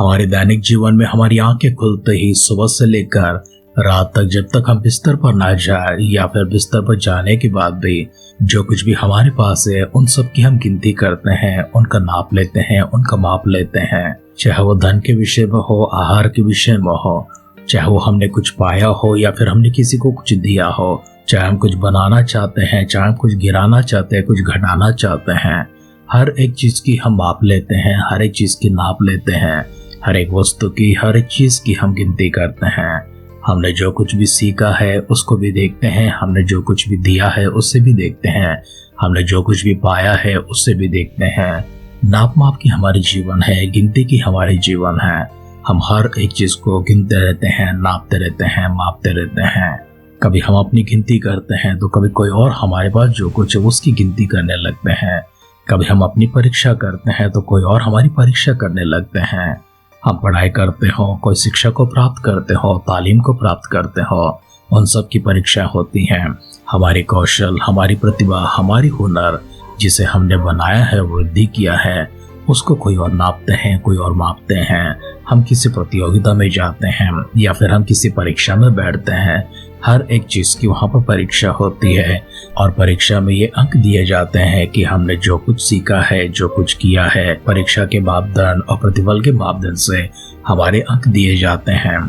हमारे दैनिक जीवन में हमारी आंखें खुलते ही सुबह से लेकर रात तक, जब तक हम बिस्तर पर ना जाए या फिर बिस्तर पर जाने के बाद भी जो कुछ भी हमारे पास है उन सब की हम गिनती करते हैं, उनका नाप लेते हैं, उनका माप लेते हैं। चाहे वो धन के विषय में हो, आहार के विषय में हो, चाहे वो हमने कुछ पाया हो या फिर हमने किसी को कुछ दिया हो, चाहे हम कुछ बनाना चाहते हैं, चाहे हम कुछ गिराना चाहते हैं, कुछ घटाना चाहते हैं, हर एक चीज की हम माप लेते हैं, हर एक चीज की नाप लेते हैं, हर एक वस्तु की, हर एक चीज की हम गिनती करते हैं। हमने जो कुछ भी सीखा है उसको भी देखते हैं, हमने जो कुछ भी दिया है उससे भी देखते हैं, हमने जो कुछ भी पाया है उससे भी देखते हैं। नाप माप की हमारी जीवन है, गिनती की हमारी जीवन है। हम हर एक चीज को गिनते रहते हैं, नापते रहते हैं, मापते रहते हैं। कभी हम अपनी गिनती करते हैं तो कभी कोई और हमारे पास जो कुछ है उसकी गिनती करने लगते हैं। कभी हम अपनी परीक्षा करते हैं तो कोई और हमारी परीक्षा करने लगते हैं। हम पढ़ाई करते हो, कोई शिक्षा को प्राप्त करते हो, तालीम को प्राप्त करते हो, उन सब की परीक्षा होती है। हमारी कौशल, हमारी प्रतिभा, हमारी हुनर जिसे हमने बनाया है, वृद्धि किया है, उसको कोई और नापते हैं, कोई और मापते हैं। हम किसी प्रतियोगिता में जाते हैं या फिर हम किसी परीक्षा में बैठते हैं, हर एक चीज की वहाँ पर परीक्षा होती है और परीक्षा में ये अंक दिए जाते हैं कि हमने जो कुछ सीखा है, जो कुछ किया है। परीक्षा के मापदंड और प्रतिफल के मापदंड से हमारे अंक दिए जाते हैं।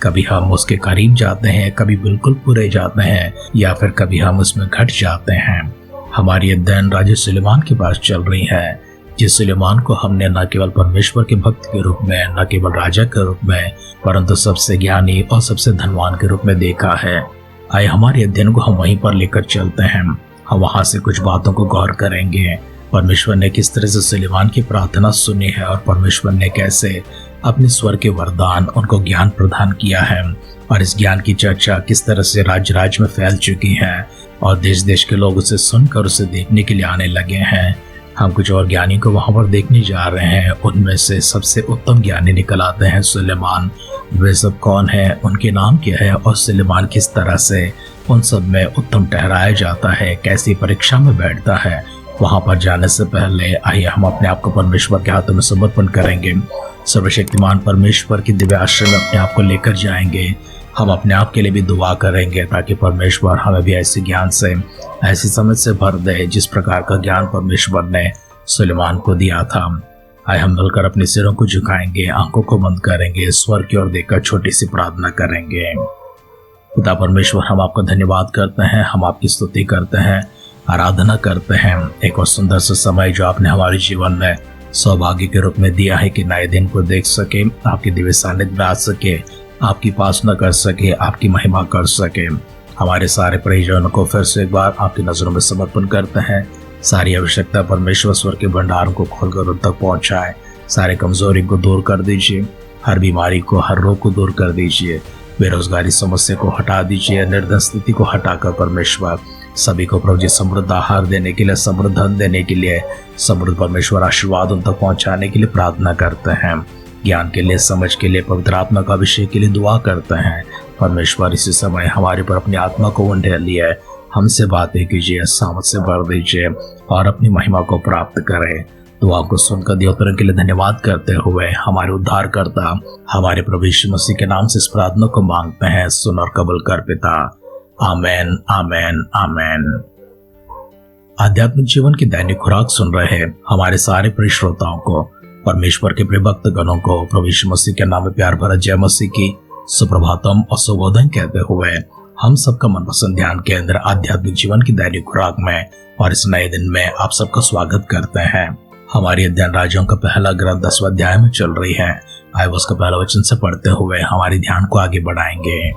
कभी हम उसके करीब जाते हैं, कभी बिल्कुल पूरे जाते हैं या फिर कभी हम उसमें घट जाते हैं। हमारी अध्ययन राजा सुलेमान के पास चल रही है, जिस सुलेमान को हमने न केवल परमेश्वर के भक्त के रूप में, न केवल राजा के रूप में, परंतु सबसे ज्ञानी और सबसे धनवान के रूप में देखा है। आइए हमारे अध्ययन को हम वहीं पर लेकर चलते हैं। हम वहां से कुछ बातों को गौर करेंगे। परमेश्वर ने किस तरह से सुलेमान की प्रार्थना सुनी है और परमेश्वर ने कैसे अपने स्वर के वरदान उनको ज्ञान प्रदान किया है और इस ज्ञान की चर्चा किस तरह से राज्य में फैल चुकी है और देश देश के लोग उसे सुनकर उसे देखने के लिए आने लगे हैं। हम कुछ और ज्ञानी को वहां पर देखने जा रहे हैं। उनमें से सबसे उत्तम ज्ञानी निकल आते हैं सुलेमान। वे सब कौन है, उनके नाम क्या है और सुलेमान किस तरह से उन सब में उत्तम ठहराया जाता है, कैसी परीक्षा में बैठता है। वहां पर जाने से पहले आइए हम अपने आप को परमेश्वर के हाथों में समर्पण करेंगे। सर्वशक्तिमान परमेश्वर की दिव्य आश्रय में अपने आप को लेकर जाएंगे। हम अपने आप के लिए भी दुआ करेंगे ताकि परमेश्वर हमें भी ऐसे ज्ञान से, ऐसी समझ से भर दे जिस प्रकार का ज्ञान परमेश्वर ने सुलेमान को दिया था। आइए हम मिलकर अपने सिरों को झुकाएंगे, आंखों को बंद करेंगे, स्वर की ओर देखकर छोटी सी प्रार्थना करेंगे। पिता परमेश्वर, हम आपका धन्यवाद करते हैं, हम आपकी स्तुति करते हैं, आराधना करते हैं। एक और सुंदर सा समय जो आपने हमारे जीवन में सौभाग्य के रूप में दिया है कि नए दिन को देख सके, आपके दिव्य सानिध्य में आ सके, आपकी उपासना कर सके, आपकी महिमा कर सके। हमारे सारे परिजनों को फिर से एक बार आपकी नजरों में समर्पण करते हैं। सारी आवश्यकता परमेश्वर स्वर के भंडारों को खोलकर उन तक पहुंचाए। सारे कमजोरी को दूर कर दीजिए, हर बीमारी को, हर रोग को दूर कर दीजिए, बेरोजगारी समस्या को हटा दीजिए, निर्धन स्थिति को हटाकर परमेश्वर सभी को प्रभु जी समृद्ध आहार देने के लिए, समृद्ध धन देने के लिए, समृद्ध परमेश्वर आशीर्वाद उन तक पहुंचाने के लिए प्रार्थना करते हैं। ज्ञान के लिए, समझ के लिए, पवित्र आत्मा का अभिषेक के लिए दुआ करते हैं। परमेश्वर इसी समय हमारे पर अपनी आत्मा को उंडेल लिए, हमसे बातें कीजिए, सामत से भर दीजिए और अपनी महिमा को प्राप्त करें। दुआ को सुनकर दिए उत्तर के लिए धन्यवाद करते हुए हमारे उद्धारकर्ता, हमारे प्रभु यीशु मसीह के नाम से इस प्रार्थना को मांगते हैं। सुन और कबूल कर पिता। आमेन, आमेन, आमेन। आध्यात्मिक जीवन की दैनिक खुराक सुन रहे हमारे सारे प्रिय श्रोताओं को, परमेश्वर के प्रिय भक्त गणों को प्रभु यीशु मसीह के नाम में प्यार भरा जय मसीह की सुप्रभातम और सुबोधन कहते हुए हम सबका मनपसंद ध्यान केंद्र आध्यात्मिक जीवन की दैनिक खुराक में और इस नए दिन में आप सबका स्वागत करते हैं। हमारी अध्ययन राज्यों का पहला ग्रंथ 10वां अध्याय में चल रही है। आइए उसका पहला वचन से पढ़ते हुए हमारे ध्यान को आगे बढ़ाएंगे।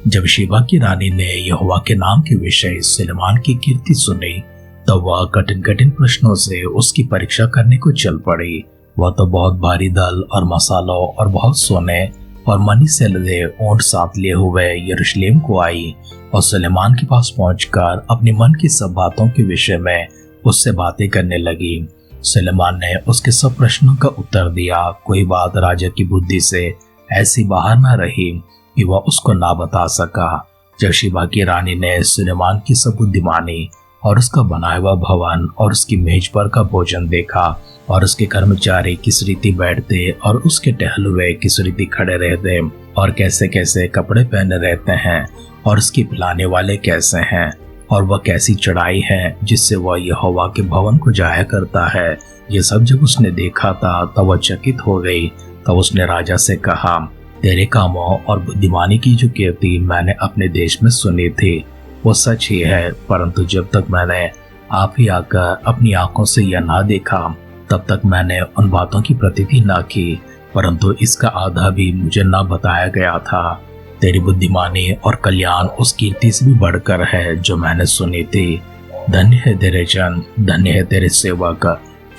जब शीबा की रानी ने यहोवा के नाम के विषय सुलेमान की कीर्ति सुनी, तब वह कठिन कठिन प्रश्नों से उसकी परीक्षा करने को चल पड़ी। वह तो बहुत भारी दल और मसालों और बहुत सोने और मनी से लदे ऊंट साथ लिए हुए यरूशलेम को आई और सुलेमान के पास पहुंचकर अपने मन की सब बातों के विषय में उससे बातें करने लगी। सुलेमान ने उसके सब प्रश्नों का उत्तर दिया। कोई बात राजा की बुद्धि से ऐसी बाहर न रही कि वह उसको ना बता सका। जब शीबा की रानी ने सुलेमान की सब बुद्धिमानी और उसका बनाया हुआ भवन और उसकी मेज पर का भोजन देखा और उसके कर्मचारी किस रीति बैठते और उसके टहलुए किस रीति खड़े रहते और कैसे कैसे कपड़े पहने रहते हैं और उसके पिलाने वाले कैसे हैं और वह कैसी चढ़ाई है जिससे वह यहोवा के भवन को जाया करता है। ये सब जब उसने देखा था तब वह चकित हो गई। तब उसने राजा से कहा, तेरे कामों और बुद्धिमानी की जो कीर्ति मैंने अपने देश में सुनी थी वो सच ही है, परंतु जब तक मैंने आप ही आकर अपनी आंखों से यह ना देखा तब तक मैंने उन बातों की प्रतीति ना की, परंतु इसका आधा भी मुझे ना बताया गया था। तेरी बुद्धिमानी और कल्याण उस कीर्ति से भी बढ़कर है जो मैंने सुनी थी। धन्य है तेरे जन, धन्य है तेरे सेवक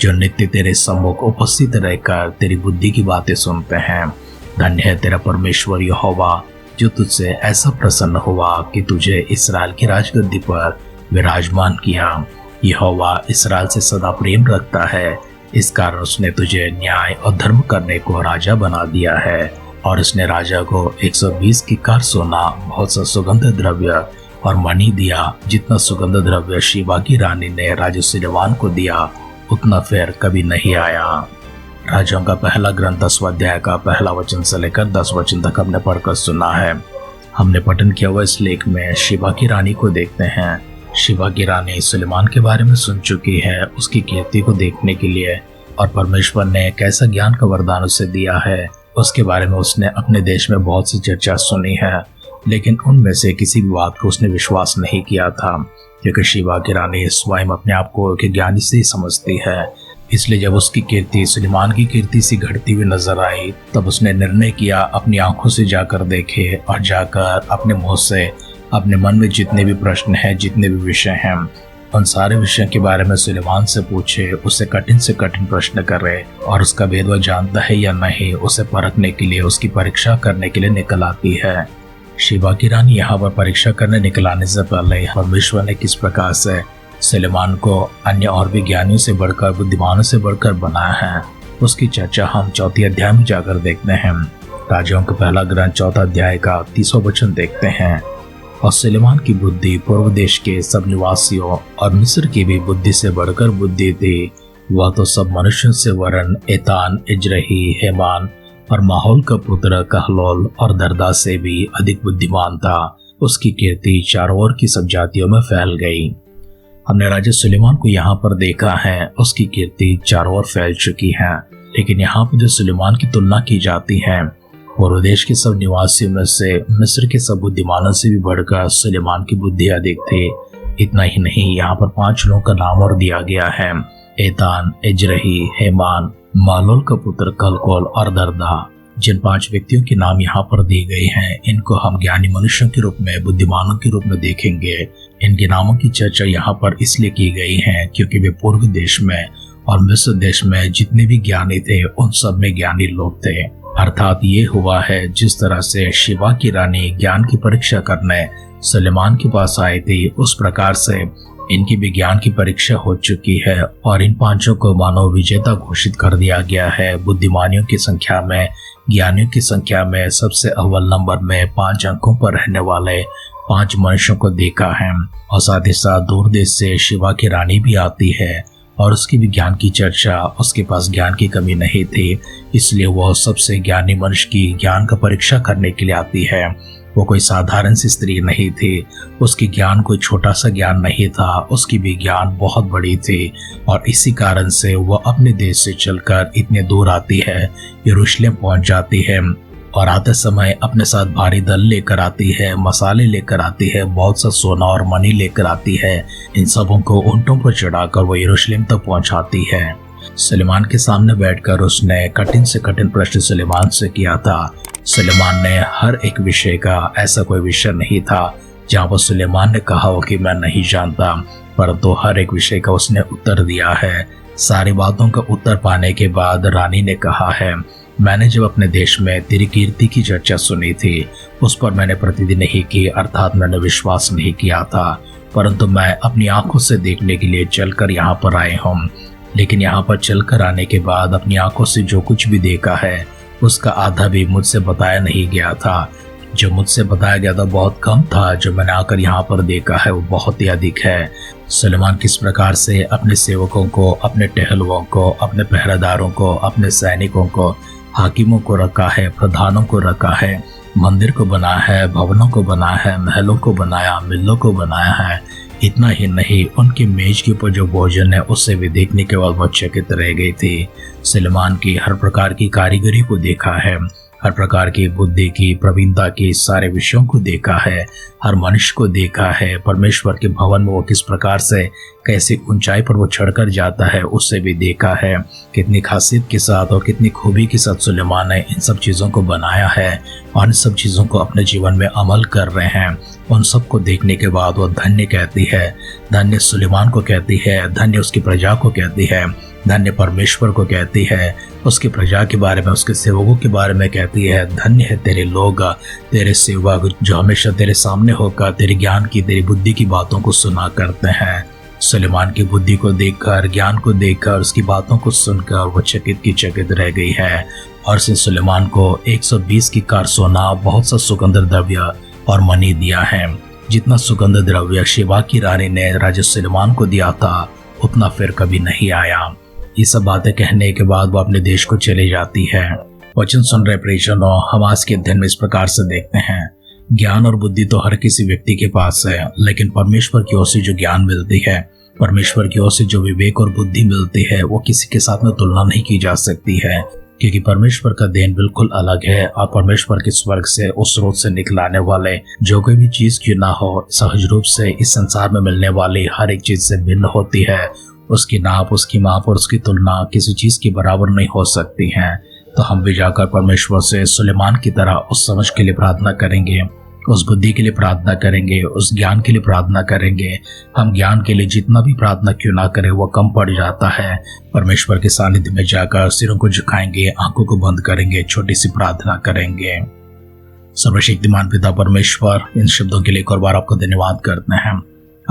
जो नित्य तेरे सम्मुख उपस्थित रहकर तेरी बुद्धि की बातें सुनते हैं। धन्य है तेरा परमेश्वर यहोवा जो तुझसे ऐसा प्रसन्न हुआ कि तुझे इस्राएल की राजगद्दी पर विराजमान किया। यहोवा इस्राएल से सदा प्रेम रखता है, इस कारण उसने तुझे न्याय और धर्म करने को राजा बना दिया है। और उसने राजा को 120 किकार सोना, बहुत सा सुगंध द्रव्य और मणि दिया। जितना सुगंध द्रव्य शीबा की रानी ने राजा सुलेमान को दिया उतना फिर कभी नहीं आया। राजाओं का पहला ग्रंथ 10वां अध्याय का पहला वचन से लेकर 10 वचन तक हमने पढ़कर सुना है। हमने पठन किया हुआ इस लेख में शीबा की रानी को देखते हैं। शीबा की रानी सुलेमान के बारे में सुन चुकी है, उसकी कीर्ति को देखने के लिए और परमेश्वर ने कैसा ज्ञान का वरदान उसे दिया है उसके बारे में उसने अपने देश में बहुत सी चर्चा सुनी है, लेकिन उनमें से किसी भी बात को उसने विश्वास नहीं किया था क्योंकि शीबा की रानी स्वयं अपने आप को ज्ञानी से ही समझती है। इसलिए जब उसकी कीर्ति सुलेमान की कीर्ति से घटती हुई नजर आई तब उसने निर्णय किया अपनी आंखों से जाकर देखे और जाकर अपने मुंह से अपने मन में जितने भी प्रश्न हैं, जितने भी विषय हैं, उन सारे विषयों के बारे में सुलेमान से पूछे, उससे कठिन से कठिन प्रश्न करे और उसका भेद वह जानता है या नहीं उसे परखने के लिए, उसकी परीक्षा करने के लिए निकल आती है। शीबा की रानी यहाँ पर परीक्षा करने निकल आने से पहले परमेश्वर ने किस प्रकार से सुलेमान को अन्य और भी ज्ञानियों से बढ़कर, बुद्धिमानों से बढ़कर बनाया है उसकी चर्चा हम 4 अध्याय में जाकर देखते हैं। राजाओं का पहला ग्रंथ 4 अध्याय का 30वां वचन देखते हैं। और सुलेमान की बुद्धि पूर्व देश के सब निवासियों और मिस्र की भी बुद्धि से बढ़कर बुद्धि थी। वह तो सब मनुष्यों से वरन एतान, इजरही, हेमान और माहौल का पुत्र कहलोल और दरदा से भी अधिक बुद्धिमान था। उसकी कीर्ति चारों ओर की सब जातियों में फैल गई। हमने राजा सुलेमान को यहाँ पर देखा है, उसकी कीर्ति चारों ओर फैल चुकी है, लेकिन यहाँ पर जो सुलेमान की तुलना की जाती है पूर्व देश के सब निवासियों में से मिस्र के सब बुद्धिमानों से भी बढ़कर सुलेमान की बुद्धि अधिक थी। इतना ही नहीं, यहाँ पर 5 लोगों का नाम और दिया गया है, एतान, इजरही, हेमान, मालोल का पुत्र कलकोल और दरदा। जिन 5 व्यक्तियों के नाम यहाँ पर दिए गए हैं इनको हम ज्ञानी मनुष्यों के रूप में, बुद्धिमानों के रूप में देखेंगे। इनके नामों की चर्चा यहाँ पर इसलिए की गई है क्योंकि वे पूर्व देश में और मिस्र देश में जितने भी ज्ञानी थे उन सब में ज्ञानी लोग थे। अर्थात ये हुआ है जिस तरह से शीबा की रानी ज्ञान की परीक्षा करने सुलेमान के पास आई थी, उस प्रकार से इनकी भी ज्ञान की परीक्षा हो चुकी है और इन 5 को मानव विजेता घोषित कर दिया गया है। बुद्धिमानियों की संख्या में, ज्ञानियों की संख्या में सबसे अव्वल नंबर में 5 अंकों पर रहने वाले 5 मनुष्यों को देखा है। और साथ ही साथ दूर देश से शीबा की रानी भी आती है और उसकी भी ज्ञान की चर्चा, उसके पास ज्ञान की कमी नहीं थी, इसलिए वह सबसे ज्ञानी मनुष्य की ज्ञान का परीक्षा करने के लिए आती है। वो कोई साधारण सी स्त्री नहीं थी, उसकी ज्ञान कोई छोटा सा ज्ञान नहीं था, उसकी भी ज्ञान बहुत बड़ी थी और इसी कारण से वह अपने देश से चलकर इतने दूर आती है, यरूशलेम पहुंच जाती है और आते समय अपने साथ भारी दल लेकर आती है, मसाले लेकर आती है, बहुत सा सोना और मणि लेकर आती है। इन सबों को ऊंटों पर चढ़ाकर वो यरूशलेम तक पहुंचाती है। सुलेमान के सामने बैठकर उसने कठिन से कठिन प्रश्न सुलेमान से किया था। सुलेमान ने हर एक विषय का, ऐसा कोई विषय नहीं था जहाँ पर सुलेमान ने कहा हो कि मैं नहीं जानता, परंतु हर एक विषय का उसने उत्तर दिया है। सारी बातों का उत्तर पाने के बाद रानी ने कहा है, मैंने जब अपने देश में तेरी कीर्ति की चर्चा सुनी थी उस पर मैंने प्रतिदिन नहीं की, अर्थात मैंने विश्वास नहीं किया था, परंतु मैं अपनी आंखों से देखने के लिए चलकर यहाँ पर आए हूँ। लेकिन यहाँ पर चलकर आने के बाद अपनी आंखों से जो कुछ भी देखा है उसका आधा भी मुझसे बताया नहीं गया था। जो मुझसे बताया गया था बहुत कम था, जो मैंने आकर यहाँ पर देखा है वो बहुत ही अधिक है। सुलेमान किस प्रकार से अपने सेवकों को, अपने टहलुओं को, अपने पहरेदारों को, अपने सैनिकों को, हाकिमों को रखा है, प्रधानों को रखा है, मंदिर को बनाया है, भवनों को बनाया है, महलों को बनाया, मिलों को बनाया है। इतना ही नहीं, उनकी मेज के ऊपर जो भोजन है उससे भी देखने के बाद वो चकित रह गई थी। सुलेमान की हर प्रकार की कारीगरी को देखा है, हर प्रकार की बुद्धि की, प्रवीणता की, सारे विषयों को देखा है, हर मनुष्य को देखा है। परमेश्वर के भवन में वो किस प्रकार से, कैसी ऊंचाई पर वो चढ़कर जाता है, उससे भी देखा है। कितनी खासियत के साथ और कितनी खूबी के साथ सुलेमान ने इन सब चीज़ों को बनाया है और इन सब चीज़ों को अपने जीवन में अमल कर रहे हैं। उन सब को देखने के बाद वो धन्य कहती है, धन्य सुलेमान को कहती है, धन्य उसकी प्रजा को कहती है, धन्य परमेश्वर को कहती है, उसकी प्रजा के बारे में, उसके सेवकों के बारे में कहती है, धन्य है तेरे लोग, तेरे सेवक जो हमेशा तेरे सामने होकर तेरे ज्ञान की, तेरी बुद्धि की बातों को सुना करते हैं। सुलेमान की बुद्धि को देखकर, ज्ञान को देखकर, उसकी बातों को सुनकर वो चकित की चकित रह गई है। और उसने सुलेमान को 120 की कार सोना, बहुत सा सुगंध द्रव्य और मणि दिया है। जितना सुगंध द्रव्य शेबा की रानी ने राजा सुलेमान को दिया था, उतना फिर कभी नहीं आया। ये सब बातें कहने के बाद वो अपने देश को चली जाती है। वचन सुन रहे प्रियजनों, हम आज के अध्ययन में इस प्रकार से देखते हैं, ज्ञान और बुद्धि तो हर किसी व्यक्ति के पास है, लेकिन परमेश्वर की ओर से जो ज्ञान मिलती है, परमेश्वर की ओर से जो विवेक और बुद्धि मिलती है, वो किसी के साथ में तुलना नहीं की जा सकती है, क्योंकि परमेश्वर का देन बिल्कुल अलग है। और परमेश्वर के स्वर्ग से, उस स्रोत से निकलाने वाले जो कोई भी चीज क्यों ना हो, सहज रूप से इस संसार में मिलने वाली हर एक चीज से भिन्न होती है। उसकी नाप, उसकी माप और उसकी तुलना किसी चीज के बराबर नहीं हो सकती है। तो हम भी जाकर परमेश्वर से सुलेमान की तरह उस समझ के लिए प्रार्थना करेंगे, उस बुद्धि के लिए प्रार्थना करेंगे, उस ज्ञान के लिए प्रार्थना करेंगे। हम ज्ञान के लिए जितना भी प्रार्थना क्यों ना करें, वो कम पड़ जाता है। परमेश्वर के सानिध्य में जाकर सिरों को झुकाएंगे, आंखों को बंद करेंगे, छोटी सी प्रार्थना करेंगे। सर्वशक्तिमान पिता परमेश्वर, इन शब्दों के लिए एक और बार आपको धन्यवाद करते हैं।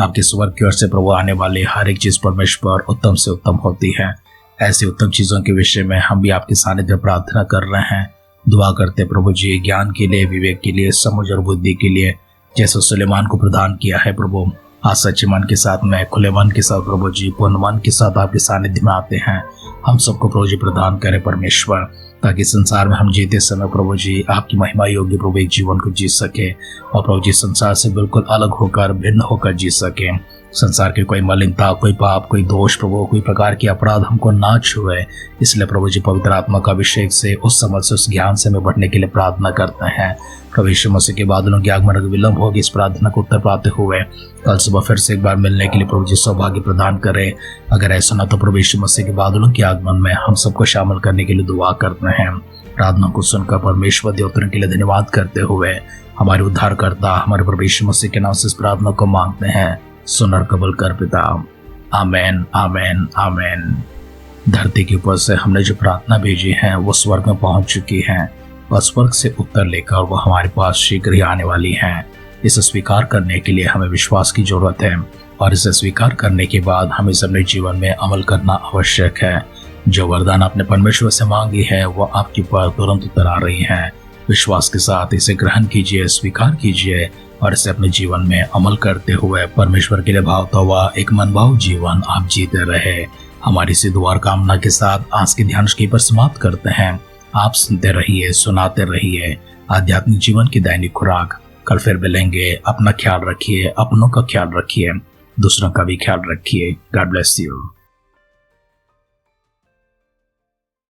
आपके स्वर्ग की ओर से प्रभु आने वाले हर एक चीज परमेश्वर उत्तम से उत्तम होती है। ऐसी उत्तम चीजों के विषय में हम भी आपके सानिध्य में प्रार्थना कर रहे हैं। दुआ करते प्रभु जी, ज्ञान के लिए, विवेक के लिए, समझ और बुद्धि के लिए, जैसे सुलेमान को प्रदान किया है प्रभु। आज सच्चे मन के साथ में, खुले मन के साथ प्रभु जी, पूर्ण मन के साथ आपके सानिध्य में आते हैं। हम सबको प्रभु जी प्रदान करें परमेश्वर, ताकि संसार में हम जीते समय प्रभु जी आपकी महिमा योग्य प्रभु एक जीवन को जी सके, और प्रभु जी संसार से बिल्कुल अलग होकर, भिन्न होकर जी सके। संसार की कोई मलिनता, कोई पाप, कोई दोष प्रभु, कोई प्रकार की अपराध हमको ना छुए। इसलिए प्रभु जी पवित्र आत्मा का अभिषेक से, उस समझ से, उस ज्ञान से हमें बढ़ने के लिए प्रार्थना करते हैं। प्रभु यीशु मसीह के बादलों के आगमन का विलंब होगी, इस प्रार्थना को उत्तर पाते हुए कल सुबह फिर से एक बार मिलने के लिए प्रभु जी सौभाग्य प्रदान करें। अगर ऐसा ना तो प्रभु यीशु मसीह के बादलों के आगमन में हम सबको शामिल करने के लिए दुआ करते हैं। प्रार्थना को सुनकर परमेश्वर देवतों के लिए धन्यवाद करते हुए हमारे उद्धारकर्ता, हमारे प्रभु यीशु मसीह के नाम से इस प्रार्थना को मांगते हैं। सुन और कबूल कर पिता। आमेन, आमेन, आमेन। धरती के ऊपर से हमने जो प्रार्थना भेजी है वो स्वर्ग में पहुंच चुकी है, और स्वर्ग से उत्तर लेकर वो हमारे पास शीघ्र ही आने वाली है। इसे स्वीकार करने के लिए हमें विश्वास की जरूरत है, और इसे स्वीकार करने के बाद हमें अपने जीवन में अमल करना आवश्यक है। जो वरदान आपने परमेश्वर से मांगी है वो आपके ऊपर तुरंत उतर आ रही है। विश्वास के साथ इसे ग्रहण कीजिए, स्वीकार कीजिए, और इसे अपने जीवन में अमल करते हुए परमेश्वर के लिए भावता हुआ एक मनभाव जीवन आप जीते रहे। हमारी सी दुआ कामना के साथ आज के ध्यान पर समाप्त करते हैं। आप सुनते रहिए, सुनाते रहिए आध्यात्मिक जीवन की दैनिक खुराक। कल फिर मिलेंगे। अपना ख्याल रखिए, अपनों का ख्याल रखिए, दूसरों का भी ख्याल रखिए। God bless you.